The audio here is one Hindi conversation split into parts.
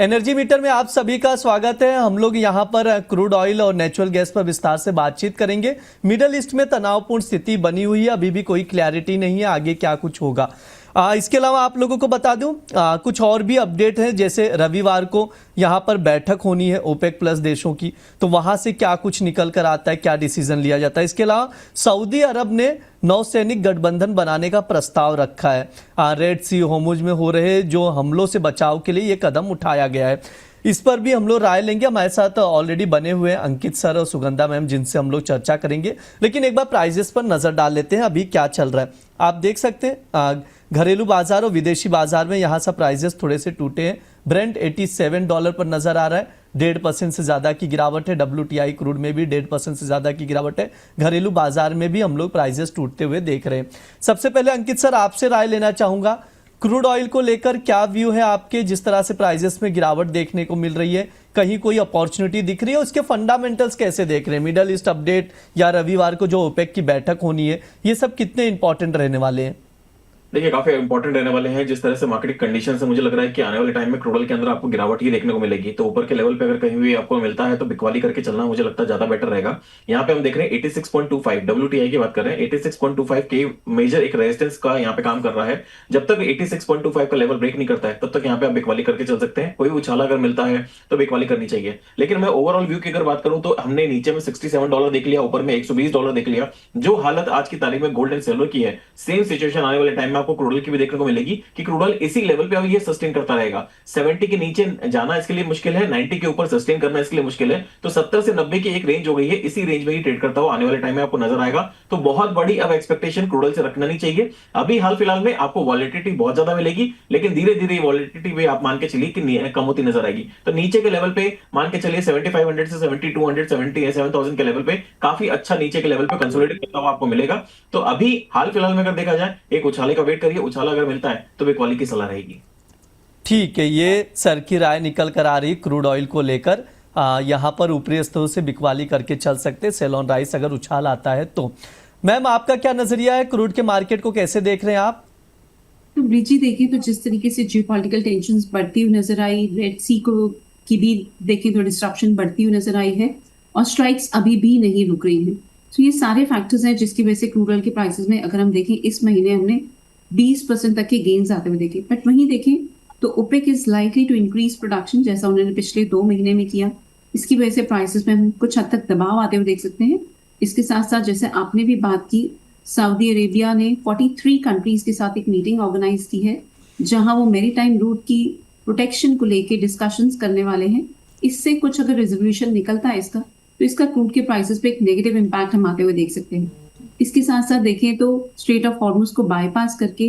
एनर्जी मीटर में आप सभी का स्वागत है। हम लोग यहाँ पर क्रूड ऑयल और नेचुरल गैस पर विस्तार से बातचीत करेंगे। मिडल ईस्ट में तनावपूर्ण स्थिति बनी हुई है, अभी भी कोई क्लैरिटी नहीं है आगे क्या कुछ होगा। इसके अलावा आप लोगों को बता दूं कुछ और भी अपडेट है, जैसे रविवार को यहाँ पर बैठक होनी है ओपेक प्लस देशों की, तो वहां से क्या कुछ निकल कर आता है, क्या डिसीजन लिया जाता है। इसके अलावा सऊदी अरब ने नौसैनिक गठबंधन बनाने का प्रस्ताव रखा है। रेड सी होर्मुज में हो रहे जो हमलों से बचाव के लिए ये कदम उठाया गया है। इस पर भी हम लोग राय लेंगे। हमारे साथ ऑलरेडी बने हुए हैं अंकित सर और सुगंधा मैम, जिनसे हम लोग चर्चा करेंगे। लेकिन एक बार प्राइजेस पर नजर डाल लेते हैं, अभी क्या चल रहा है। आप देख सकते हैं घरेलू बाजार और विदेशी बाजार में यहाँ से प्राइजेस थोड़े से टूटे हैं। ब्रेंट $87 पर नजर आ रहा है, 1.5% से ज्यादा की गिरावट है। WTI क्रूड में भी 1.5% से ज्यादा की गिरावट है। घरेलू बाजार में भी हम लोग प्राइजेस टूटते हुए देख रहे हैं। सबसे पहले अंकित सर आपसे राय लेना चाहूंगा, क्रूड ऑयल को लेकर क्या व्यू है आपके, जिस तरह से प्राइजेस में गिरावट देखने को मिल रही है, कहीं कोई अपॉर्चुनिटी दिख रही है, उसके फंडामेंटल्स कैसे देख रहे हैं? मिडल ईस्ट अपडेट या रविवार को जो ओपेक की बैठक होनी है, ये सब कितने इंपॉर्टेंट रहने वाले हैं? देखिए, काफी इंपॉर्टेंट रहने वाले हैं। जिस तरह से मार्केट कंडीशन से मुझे लग रहा है कि आने वाले टाइम में क्रूड ऑयल के अंदर आपको गिरावट ही देखने को मिलेगी। तो ऊपर के लेवल पे अगर कहीं भी आपको मिलता है तो बिकवाली करके चलना मुझे लगता है ज्यादा बेटर रहेगा। यहाँ पे हम देख रहे हैं 86.25 WTI की बात कर रहे हैं, 86.25 के मेजर एक रेजिस्टेंस का यहाँ पे काम कर रहा है। जब तक 86.25 का लेवल ब्रेक नहीं करता है तब तक यहाँ पे आप बिकवाली करके चल सकते हैं। कोई उछाला अगर मिलता है तो बिकवाली करनी चाहिए। लेकिन मैं ओवरऑल व्यू की अगर बात करूं तो हमने नीचे में $67 देख लिया, ऊपर में $120 देख लिया। जो हालत आज की तारीख में गोल्ड एंड सिल्वर की है, सेम सिचुएशन आने वाले टाइम में आपको क्रूड ऑयल की भी देखने को मिलेगी कि क्रूड ऑयल इसी लेवल पे अब ये सस्टेन करता रहेगा। 70 के नीचे जाना इसके लिए मुश्किल है, 90 के ऊपर सस्टेन करना इसके लिए मुश्किल है। तो 70 से 90 की एक रेंज हो गई है, इसी रेंज में ही ट्रेड करता हुआ आने वाले टाइम में आपको नजर आएगा। तो बहुत बड़ी अब एक्सपेक्टेशन क्रूड ऑयल से रखना नहीं चाहिए। अभी हाल फिलहाल में आपको वॉलेटिलिटी बहुत ज्यादा मिलेगी, लेकिन धीरे धीरे वॉलेटिलिटी भी आप मान के चलिए कि कम होती नजर आएगी। तो नीचे के लेवल पे मान के चलिए 7500 से 7200 70,000 के लेवल पे काफी अच्छा नीचे के लेवल पे कंसोलिडेट करता हुआ आपको मिलेगा। तो अभी हाल फिलहाल में अगर देखा जाए, एक उछाले का वेट करिए, उछाला अगर मिलता है तो बिकवाली की सलाह रहेगी। ठीक है, ये सर की राय निकल कर आ रही क्रूड ऑयल को लेकर। यहाँ पर ऊपरी स्तरों से बिकवाली करके चल सकते, सेल ऑन राइस अगर उछाल आता है तो। मैम आपका क्या नजरिया है, क्रूड के मार्केट को कैसे देख रहे हैं आप? तो ब्रिजी देखिए तो जिस तरीके से जियोपॉलिटिकल टेंशंस बढ़ती हुई नजर आई, रेड सी को की भी देखें तो डिस्ट्रप्शन बढ़ती हुई नजर आई है, और स्ट्राइक्स अभी भी नहीं रुक रही हैं। तो ये सारे फैक्टर्स हैं जिसकी वजह से क्रूड ऑयल के प्राइसेस में अगर हम देखें इस महीने हमने 20% तक के गेन्स आते हुए देखे। बट वहीं देखें तो OPEC is likely to increase production, जैसा उन्होंने पिछले 2 महीने में किया। इसकी वजह से प्राइसेस में हम कुछ हद तक दबाव आते हुए देख सकते हैं। इसके साथ साथ जैसे आपने भी बात की, सऊदी अरेबिया ने 43 कंट्रीज के साथ एक मीटिंग ऑर्गेनाइज की है, जहां वो मैरीटाइम रूट की प्रोटेक्शन को लेके डिस्कशंस करने वाले हैं। इससे कुछ अगर रेजोल्यूशन निकलता है इसका, तो इसका क्रूड के प्राइसेस पे एक नेगेटिव इम्पैक्ट हम आते हुए देख सकते हैं। इसके साथ साथ देखें तो स्ट्रेट ऑफ हॉर्मुज को बाईपास करके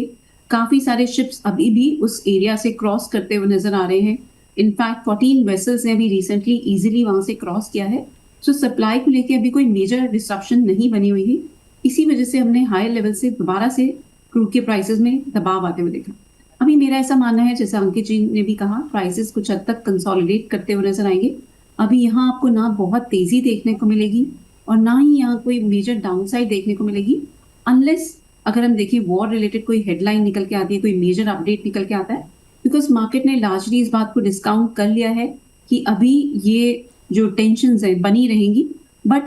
काफी सारे शिप्स अभी भी उस एरिया से क्रॉस करते हुए नजर आ रहे हैं। इनफैक्ट 14 वेसल्स ने अभी रिसेंटली इजीली वहां से क्रॉस किया है। सो सप्लाई को लेके अभी कोई मेजर डिस्ट्रप्शन नहीं बनी हुई है। इसी वजह से हमने हायर लेवल से दोबारा से क्रूड के प्राइसेस में दबाव आते हुए देखा। अभी मेरा ऐसा मानना है, जैसे अंकित जी ने भी कहा, प्राइसेस कुछ हद तक कंसोलिडेट करते हुए नजर आएंगे। अभी यहाँ आपको ना बहुत तेजी देखने को मिलेगी और ना ही यहाँ कोई मेजर डाउनसाइड देखने को मिलेगी, अनलेस अगर हम देखें वॉर रिलेटेड कोई हेडलाइन निकल के आती है, कोई मेजर अपडेट निकल के आता है। बिकॉज मार्केट ने लार्जली इस बात को डिस्काउंट कर लिया है कि अभी ये जो टेंशंस है बनी रहेंगी, बट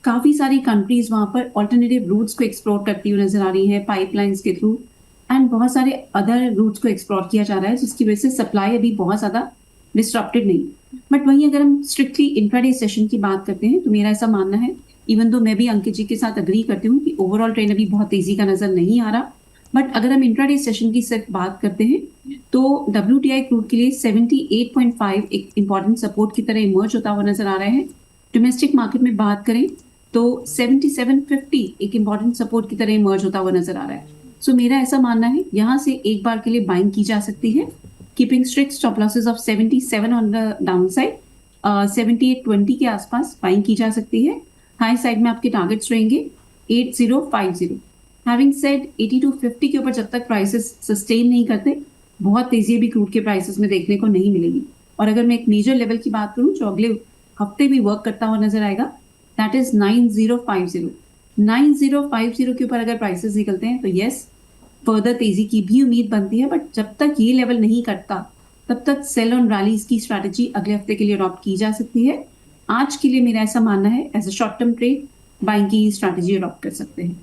काफी सारी कंट्रीज वहां पर ऑल्टरनेटिव रूट्स को एक्सप्लोर करती हुई नजर आ रही है, पाइपलाइंस के थ्रू, एंड बहुत सारे अदर रूट्स को एक्सप्लोर किया जा रहा है, जिसकी वजह से सप्लाई अभी बहुत ज्यादा डिस्ट्रप्टेड नहीं। बट वहीं अगर हम स्ट्रिक्टली इंट्राडे सेशन की बात करते हैं तो मेरा ऐसा मानना है, इवन दो मैं भी अंकित जी के साथ अग्री करती हूँ कि ओवरऑल ट्रेंड अभी बहुत तेजी का नजर नहीं आ रहा। बट अगर हम इंट्राडे सेशन की सिर्फ बात करते हैं तो WTI क्रूड के लिए 78.5 एक इंपॉर्टेंट सपोर्ट की तरह इमर्ज होता हुआ नजर आ रहा है। डोमेस्टिक मार्केट में बात करें तो 7750 एक इंपॉर्टेंट सपोर्ट की तरह इमर्ज होता हुआ नजर आ रहा है। सो मेरा ऐसा मानना है यहाँ से एक बार के लिए बाइंग की जा सकती है, keeping strict stop losses of 77 on the down side, 7820 के आसपास बाइंग की जा सकती है। हाई साइड में आपके टारगेट्स रहेंगे 8050। हैविंग सेड 8250 के ऊपर जब तक प्राइसेस सस्टेन नहीं करते, बहुत तेजी भी क्रूड के प्राइसेस में देखने को नहीं मिलेगी। और अगर मैं एक मेजर लेवल की बात करूं जो अगले हफ्ते भी वर्क करता हुआ नजर आएगा, दैट इज 9050। 9050 के ऊपर अगर प्राइसेस निकलते हैं तो यस, फर्दर तेजी की भी उम्मीद बनती है। बट जब तक ये लेवल नहीं कटता तब तक सेल ऑन रैलीज की स्ट्रैटेजी अगले हफ्ते के लिए अडॉप्ट की जा सकती है। आज के लिए मेरा ऐसा मानना है as a short term trade buying की स्ट्रैटेजी अडॉप्ट कर सकते हैं।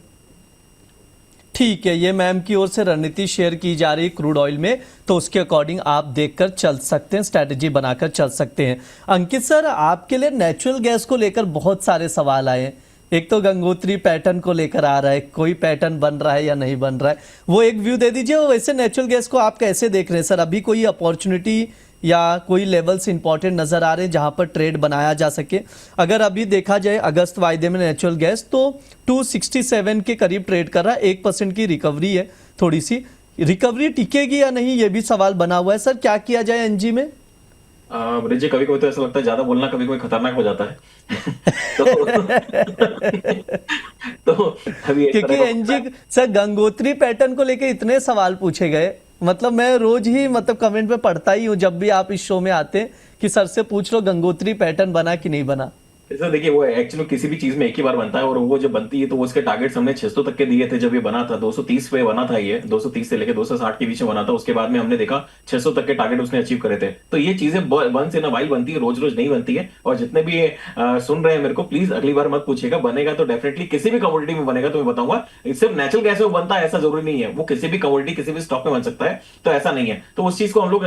ठीक है, ये मैम की ओर से रणनीति शेयर की जा रही है क्रूड ऑयल में, तो उसके अकॉर्डिंग आप देखकर चल सकते हैं, स्ट्रैटेजी बनाकर चल सकते हैं। अंकित सर, आपके लिए नेचुरल गैस को लेकर बहुत सारे सवाल आए हैं। एक तो गंगोत्री पैटर्न को लेकर आ रहा है, कोई पैटर्न बन रहा है या नहीं बन रहा है, वो एक व्यू दे दीजिए। वैसे नेचुरल गैस को आप कैसे देख रहे हैं सर? अभी कोई अपॉर्चुनिटी या कोई लेवल्स इंपॉर्टेंट नजर आ रहे हैं जहां पर ट्रेड बनाया जा सके? अगर अभी देखा जाए अगस्त वायदे में नेचुरल गैस तो 267 के करीब ट्रेड कर रहा है, 1% की रिकवरी है। थोड़ी सी रिकवरी टिकेगी या नहीं, ये भी सवाल बना हुआ है। सर, क्या किया जाए एनजी में? ब्रिज जी, कभी कभी तो ऐसा लगता है ज्यादा बोलना कभी कभी खतरनाक हो जाता है। तो अभी एक क्योंकि तरह का एनजी सर, गंगोत्री पैटर्न को लेकर इतने सवाल पूछे गए, मतलब मैं रोज ही कमेंट पे पढ़ता ही हूँ जब भी आप इस शो में आते हैं कि सर से पूछ लो गंगोत्री पैटर्न बना कि नहीं बना। ऐसा देखिए, वो एक्चुअली किसी भी चीज में एक ही बार बनता है, और वो जब बनती है तो उसके टारगेट्स हमने 600 तक के दिए थे जब ये बना था। 230 पे बना था, ये 230 से लेकर 260 के बीच में बना था। उसके बाद में हमने देखा 600 तक के टारगेट उसने अचीव करे थे। तो ये चीजें वंस इन अ वाइल बनती है, रोज रोज नहीं बनती है। और जितने भी सुन रहे हैं मेरे को, प्लीज अगली बार मत पूछिएगा। बनेगा तो डेफिनेटली किसी भी कमोडिटी में बनेगा, तो मैं बताऊंगा। सिर्फ नेचुरल गैस में बनता है ऐसा जरूरी नहीं है, वो किसी भी कमोडिटी किसी भी स्टॉक में बन सकता है, तो ऐसा नहीं है। तो उस चीज को हम लोग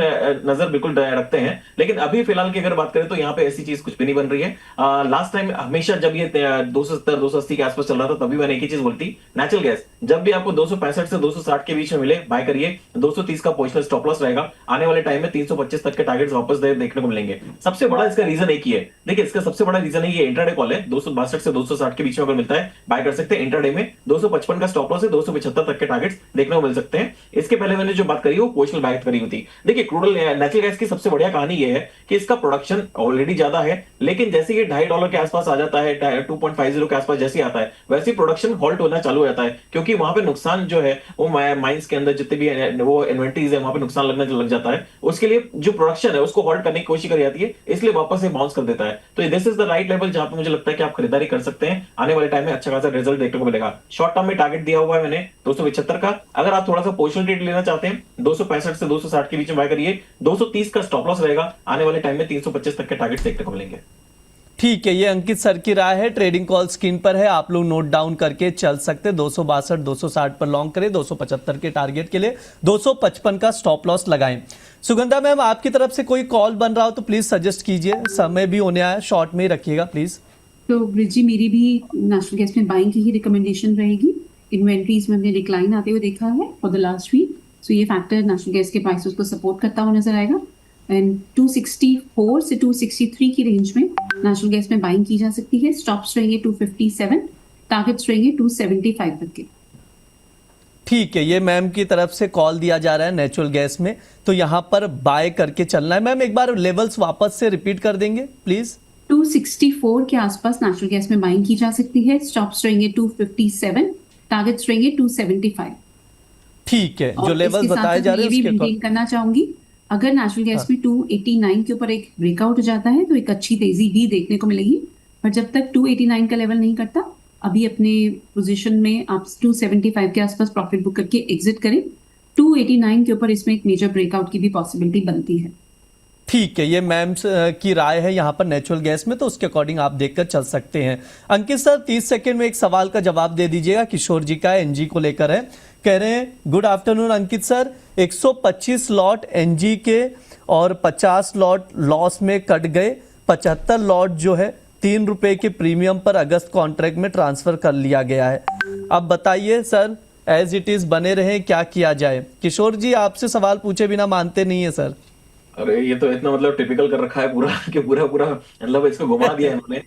नजर बिल्कुल रखते हैं। लेकिन अभी फिलहाल की अगर बात करें तो यहाँ पे ऐसी चीज कुछ भी नहीं बन रही है। लास्ट टाइम हमेशा जब ये 270 280 के आसपास चल रहा था, तभी मैंने एक ही चीज बोलती, नेचुरल गैस जब भी आपको 265 से 260 के बीच में मिले, बाय करिए। 230 का पोजिशनल स्टॉप लॉस रहेगा। आने वाले टाइम में 325 तक के टारगेट्स वापस देखने को मिलेंगे। सबसे बड़ा इसका रीजन एक ही है। देखिए, इसका सबसे बड़ा रीजन है ये इंट्राडे कॉल है। 262 से 260 के बीच में अगर मिलता है, बाय कर सकते हैं। इंट्राडे में 255 का स्टॉप लॉस है, 275 तक के टारगेट्स देखने को मिल सकते हैं। इसके पहले मैंने जो बात करी वो पोजिशनल बाय करी हुई थी। देखिए, क्रूड नेचुरल गैस की सबसे बढ़िया कहानी ये है कि इसका प्रोडक्शन ऑलरेडी ज्यादा है, लेकिन जैसे ये $2.5 के आसपास आ जाता है, 2.50 के आसपास जैसे आता है, वैसे प्रोडक्शन हॉल्ट होना चालू हो जाता है। क्योंकि वहां पे नुकसान जो है वो माइंस के अंदर जितने भी वो इन्वेंटरीज है, वहां पे नुकसान लगने लग जाता है। उसके लिए जो प्रोडक्शन है उसको हॉल्ट करने की कोशिश करी जाती है, इसलिए वापस से बाउंस कर देता है। तो this is the right level जहां पे मुझे लगता है कि आप खरीदारी कर सकते हैं। आने वाले टाइम में अच्छा खासा रिजल्ट देखने को मिलेगा। शॉर्ट टर्म में टारगेट दिया हुआ है मैंने 275 का। अगर आप थोड़ा सा पोजिशनल ट्रेड लेना चाहते हैं, 265 से 260 के बीच में बाय करिए। 230 का स्टॉप लॉस रहेगा। आने वाले टाइम में 325 तक के टारगेट देखने को मिलेंगे। ठीक है, ये अंकित सर की राय है। ट्रेडिंग कॉल स्क्रीन पर है, आप लोग नोट डाउन करके चल सकते हैं। 262 260 पर लॉन्ग करें, 275 के टारगेट के लिए 255 का स्टॉप लॉस लगाएं। सुगंधा मैम, आपकी तरफ से कोई कॉल बन रहा हो तो प्लीज सजेस्ट कीजिए। समय भी होने आया, शॉर्ट में ही रखिएगा प्लीज। तो ब्रिजी, मेरी भी नेशनल गैस में बाइंग की ही रिकमेंडेशन रहेगी। इन्वेंट्रीज में हमने डिक्लाइन आते हुए देखा है फॉर द लास्ट वीक, सो ये फैक्टर नेशनल गैस के प्राइसेस को सपोर्ट करता हुआ नजर आएगा। एंड 264 से 263 की रेंज में नेशनल गैस में बाइंग की जा सकती है। स्टॉप्स रहेंगे 257, टारगेट्स रहेंगे 275 तक के। ठीक है, ये मैम की तरफ से कॉल दिया जा रहा है नेचुरल गैस में, तो यहाँ पर बाय करके चलना है। मैम, एक बार लेवल्स वापस से रिपीट कर देंगे प्लीज। 264 के आसपास नेचुरल गैस में बाइंग की जा सकती है। स्टॉप्स रहेंगे 257, टारगेट्स रहेंगे 275। ठीक है, जो लेवल्स बताए जा रहे हैं उसके मेंटेन करना चाहूंगी। अगर नेचुरल गैस में 289 के ऊपर एक ब्रेकआउट हो जाता है तो एक अच्छी तेजी भी देखने को मिलेगी। पर जब तक 289 का लेवल नहीं करता, अभी अपने पोजीशन में आप 275 के आसपास प्रॉफिट बुक करके एग्जिट करें। 289 के ऊपर इसमें एक मेजर ब्रेकआउट की भी पॉसिबिलिटी बनती है। ठीक है, ये मैम की राय है यहाँ पर नेचुरल गैस में, तो उसके अकॉर्डिंग आप देखकर चल सकते हैं। अंकित सर, 30 सेकंड में एक सवाल का जवाब दे दीजिएगा। किशोर जी का एनजी को लेकर है, कह रहे हैं गुड आफ्टरनून अंकित सर, 125 लॉट एनजी के और 50 लॉट लॉस में कट गए। 75 लॉट जो है ₹3 के प्रीमियम पर अगस्त कॉन्ट्रैक्ट में ट्रांसफर कर लिया गया है। अब बताइए सर, एज इट इज बने रहे, क्या किया जाए? किशोर जी, आपसे सवाल पूछे बिना मानते नहीं है सर। अरे, ये तो इतना टिपिकल कर रखा है पूरा कि पूरा पूरा इसको घुमा दिया है इन्होंने।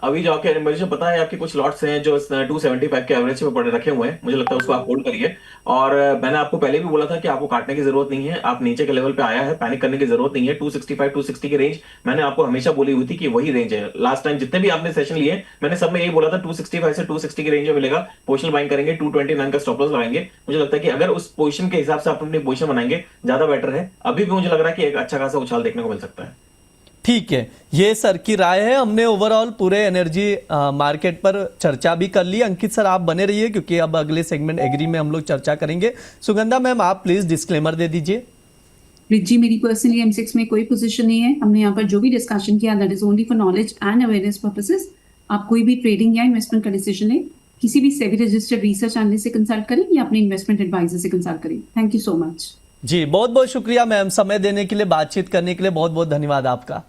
अभी जो आपके, मुझे पता है आपके कुछ लॉट्स हैं जो 275 के एवरेज में पड़े रखे हुए हैं। मुझे लगता है उसको आप होल्ड करिए। और मैंने आपको पहले भी बोला था कि आपको काटने की जरूरत नहीं है। आप नीचे के लेवल पे आया है, पैनिक करने की जरूरत नहीं है। 265 260 की रेंज मैंने आपको हमेशा बोली हुई थी कि वही रेंज है। लास्ट टाइम जितने भी आपने सेशन लिए, मैंने सब में यही बोला था 265 से 260 की रेंज में मिलेगा। पोजिशनल बाइंग करेंगे, 229 का स्टॉप लॉस लगाएंगे। मुझे लगता है कि अगर उस पोजिशन के हिसाब से आप अपनी पोजिशन बनाएंगे ज्यादा बेटर है। अभी भी मुझे लग रहा है कि एक अच्छा खासा उछाल देखने को मिल सकता है। ठीक है, ये सर की राय है। हमने ओवरऑल पूरे एनर्जी मार्केट पर चर्चा भी कर ली। अंकित सर, आप बने रहिए क्योंकि अब अगले सेगमेंट एग्री में हम लोग चर्चा करेंगे। सुगंधा मैम, आप प्लीज डिस्क्लेमर दे दीजिए। ब्रिजी मेरी पर्सनली M6 में कोई पोजीशन नहीं है। हमने यहाँ पर जो भी डिस्कशन किया that is only for knowledge and awareness purposes. आप कोई भी ट्रेडिंग या इन्वेस्टमेंट का डिसीजन लें, किसी भी सेबी रजिस्टर्ड रिसर्च एनालिस्ट से कंसल्ट करें या अपने इन्वेस्टमेंट एडवाइजर से कंसल्ट करें। Thank you so much. जी बहुत बहुत शुक्रिया मैम, समय देने के लिए, बातचीत करने के लिए बहुत बहुत धन्यवाद आपका।